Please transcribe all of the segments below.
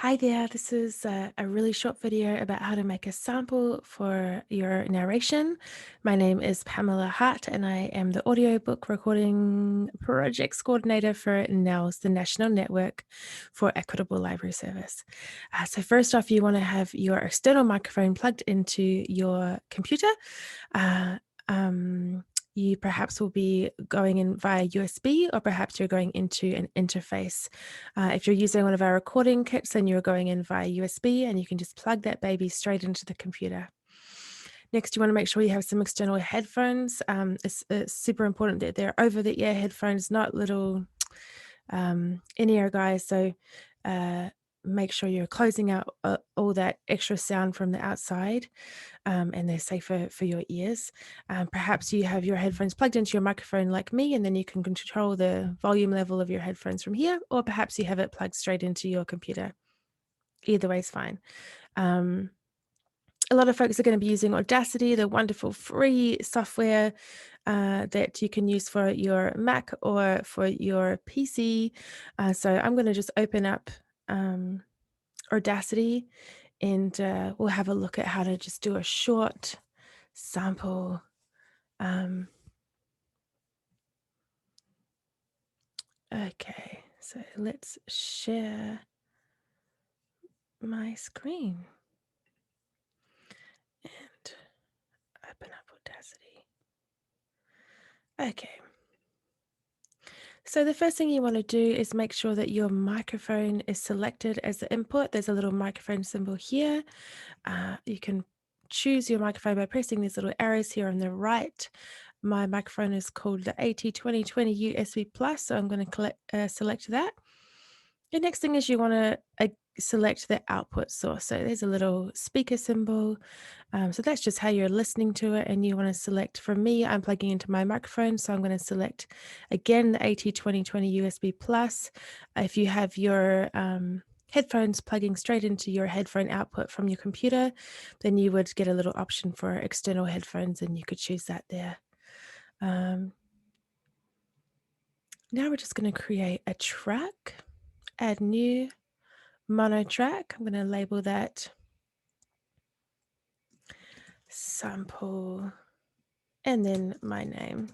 Hi there, this is a really short video about how to make a sample for your narration. My name is Pamela Hart, and I am the audiobook recording projects coordinator for NNELS, the National Network for Equitable Library Service. So first off, you want to have your external microphone plugged into your computer. Uh, um, you perhaps will be going in via USB, or perhaps you're going into an interface. If you're using one of our recording kits, then you're going in via USB, and you can just plug that baby straight into the computer. Next, you want to make sure you have some external headphones. It's super important that they're over-the-ear headphones, not little in-ear guys. So make sure you're closing out all that extra sound from the outside, and they're safer for your ears. Perhaps you have your headphones plugged into your microphone like me, and then you can control the volume level of your headphones from here, or perhaps you have it plugged straight into your computer. Either way is fine. A lot of folks are going to be using Audacity, the wonderful free software that you can use for your Mac or for your PC. So I'm going to just open up Audacity, and we'll have a look at how to just do a short sample. Okay, so let's share my screen and open up Audacity. Okay. So the first thing you want to do is make sure that your microphone is selected as the input. There's a little microphone symbol here. You can choose your microphone by pressing these little arrows here on the right. My microphone is called the AT2020 USB Plus, so I'm going to select that. The next thing is you want to select the output source. So there's a little speaker symbol. So that's just how you're listening to it. And you want to select, for me, I'm plugging into my microphone. So I'm going to select, again, the AT2020 USB Plus. If you have your headphones plugging straight into your headphone output from your computer, then you would get a little option for external headphones, and you could choose that there. Now we're just going to create a track, add new mono track. I'm going to label that sample and then my name.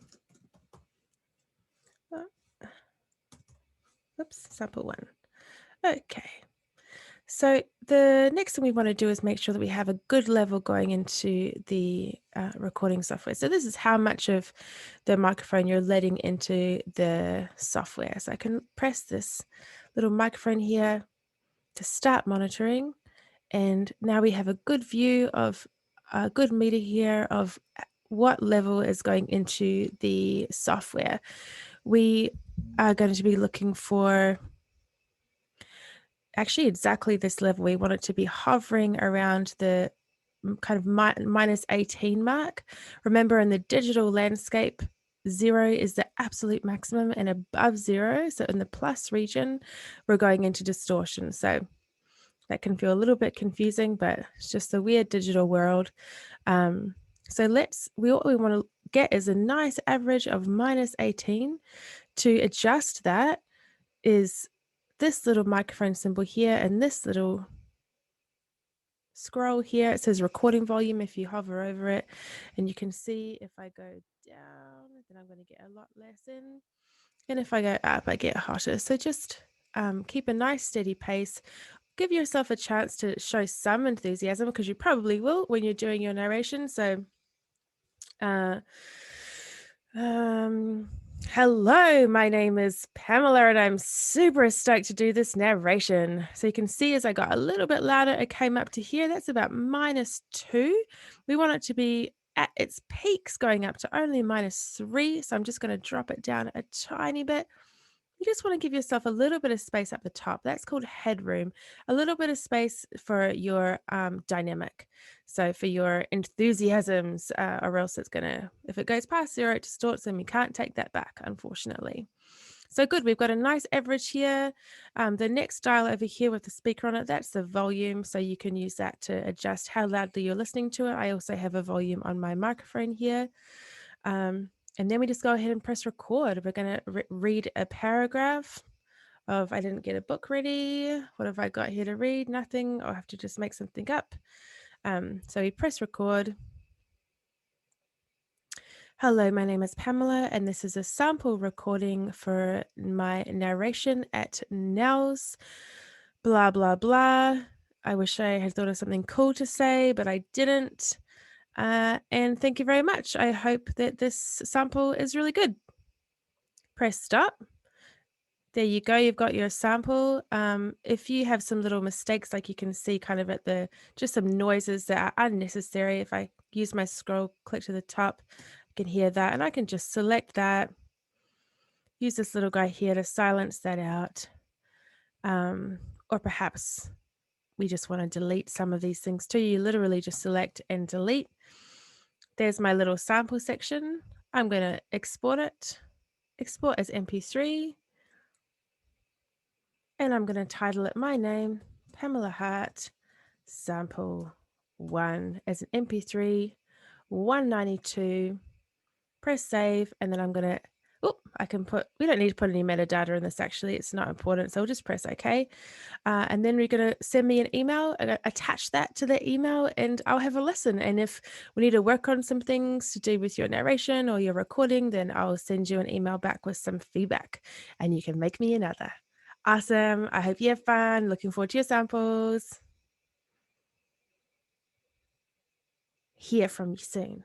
Oops, sample one. Okay. So the next thing we want to do is make sure that we have a good level going into the recording software. So this is how much of the microphone you're letting into the software. So I can press this little microphone here to start monitoring. And now we have a good view of a good meter here of what level is going into the software. We are going to be looking for actually exactly this level. We want it to be hovering around the kind of minus 18 mark. Remember, in the digital landscape, 0 is the absolute maximum, and above 0, so in the plus region, we're going into distortion. So that can feel a little bit confusing, but it's just the weird digital world. So what we want to get is a nice average of minus 18. To adjust that is this little microphone symbol here and this little scroll here. It says recording volume if you hover over it, and you can see if I go down, then I'm going to get a lot less in. And if I go up, I get hotter. So just keep a nice steady pace. Give yourself a chance to show some enthusiasm, because you probably will when you're doing your narration. So hello, my name is Pamela, and I'm super stoked to do this narration. So you can see as I got a little bit louder, it came up to here. That's about -2. We want it to be at its peaks going up to only -3. So I'm just going to drop it down a tiny bit. You just want to give yourself a little bit of space at the top. That's called headroom. A little bit of space for your dynamic. So for your enthusiasms, or else it's going to, if it goes past 0, it distorts, and we can't take that back, unfortunately. So good, we've got a nice average here. The next dial over here with the speaker on it, that's the volume. So you can use that to adjust how loudly you're listening to it. I also have a volume on my microphone here. And then we just go ahead and press record. We're going to read a paragraph of I didn't get a book ready. What have I got here to read? Nothing. I'll have to just make something up. So we press record. Hello, my name is Pamela, and this is a sample recording for my narration at Nels. Blah, blah, blah. I wish I had thought of something cool to say, but I didn't. And thank you very much. I hope that this sample is really good. Press stop. There you go. You've got your sample. If you have some little mistakes, like you can see kind of at the, just some noises that are unnecessary. If I use my scroll, click to the top, I can hear that, and I can just select that. Use this little guy here to silence that out. Or perhaps we just want to delete some of these things too. You literally just select and delete. There's my little sample section. I'm going to export it, export as MP3. And I'm going to title it my name, Pamela Hart, sample 1 as an MP3, 192. Press save, and then I'm going to, I can put, we don't need to put any metadata in this actually, it's not important. So I'll just press OK. And then we're going to send me an email, attach that to the email, and I'll have a listen. And if we need to work on some things to do with your narration or your recording, then I'll send you an email back with some feedback, and you can make me another. Awesome. I hope you have fun. Looking forward to your samples. Hear from you soon.